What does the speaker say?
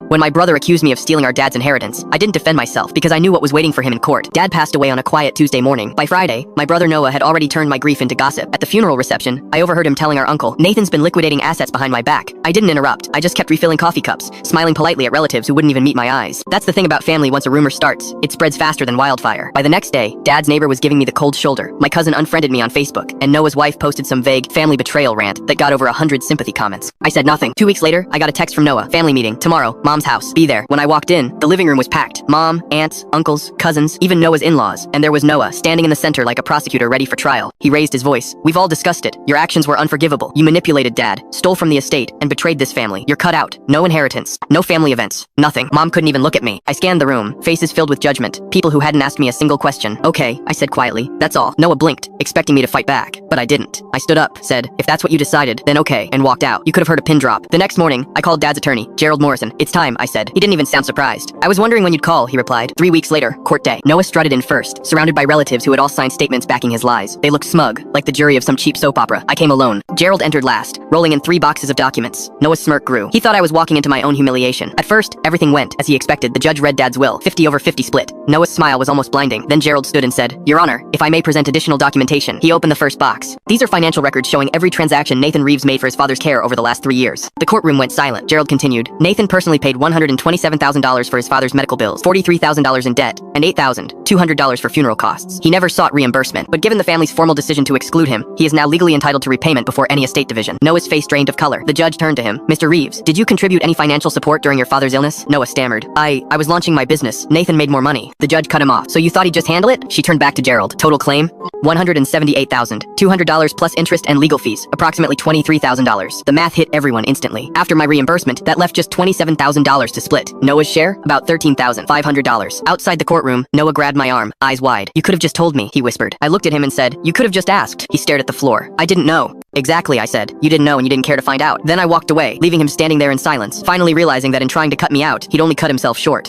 When my brother accused me of stealing our dad's inheritance, I didn't defend myself because I knew what was waiting for him in court. Dad passed away on a quiet Tuesday morning. By Friday, my brother Noah had already turned my grief into gossip. At the funeral reception, I overheard him telling our uncle, "Nathan's been liquidating assets behind my back." I didn't interrupt. I just kept refilling coffee cups, smiling politely at relatives who wouldn't even meet my eyes. That's the thing about family. Once a rumor starts, it spreads faster than wildfire. By the next day, Dad's neighbor was giving me the cold shoulder. My cousin unfriended me on Facebook, and Noah's wife posted some vague family betrayal rant that got over 100 sympathy comments. I said nothing. 2 weeks later, I got a text from Noah. "Family meeting, tomorrow, mom's house. Be there." When I walked in, the living room was packed. Mom, aunts, uncles, cousins, even Noah's in-laws. And there was Noah, standing in the center like a prosecutor ready for trial. He raised his voice. "We've all discussed it. Your actions were unforgivable. You manipulated Dad, stole from the estate, and betrayed this family. You're cut out. No inheritance. No family events. Nothing." Mom couldn't even look at me. I scanned the room, faces filled with judgment. People who hadn't asked me a single question. "Okay," I said quietly. "That's all." Noah blinked, expecting me to fight back. But I didn't. I stood up, said, "If that's what you decided, then okay," and walked out. You could have heard a pin drop. The next morning, I called Dad's attorney, Gerald Morrison. "It's time," I said. He didn't even sound surprised. "I was wondering when you'd call," he replied. 3 weeks later, court day. Noah strutted in first, surrounded by relatives who had all signed statements backing his lies. They looked smug, like the jury of some cheap soap opera. I came alone. Gerald entered last, rolling in 3 boxes of documents. Noah's smirk grew. He thought I was walking into my own humiliation. At first, everything went as he expected. The judge read Dad's will, 50/50 split. Noah's smile was almost blinding. Then Gerald stood and said, "Your Honor, if I may present additional documentation." He opened the first box. "These are financial records showing every transaction Nathan Reeves made for his father's care over the last 3 years." The courtroom went silent. Gerald continued, "Nathan personally paid $127,000 for his father's medical bills, $43,000 in debt, and $8,200 for funeral costs. He never sought reimbursement, but given the family's formal decision to exclude him, he is now legally entitled to repayment before any estate division." Noah's face drained of color. The judge turned to him. "Mr. Reeves, did you contribute any financial support during your father's illness?" Noah stammered. I was launching my business. Nathan made more money." The judge cut him off. "So you thought he'd just handle it?" She turned back to Gerald. "Total claim? $178,200 plus interest and legal fees, approximately $23,000. The math hit everyone instantly. After my reimbursement, that left just $27,000 to split. Noah's share? About $13,500. Outside the courtroom, Noah grabbed my arm, eyes wide. "You could have just told me," he whispered. I looked at him and said, "You could have just asked." He stared at the floor. "I didn't know." "Exactly," I said. "You didn't know and you didn't care to find out." Then I walked away, leaving him standing there in silence, finally realizing that in trying to cut me out, he'd only cut himself short.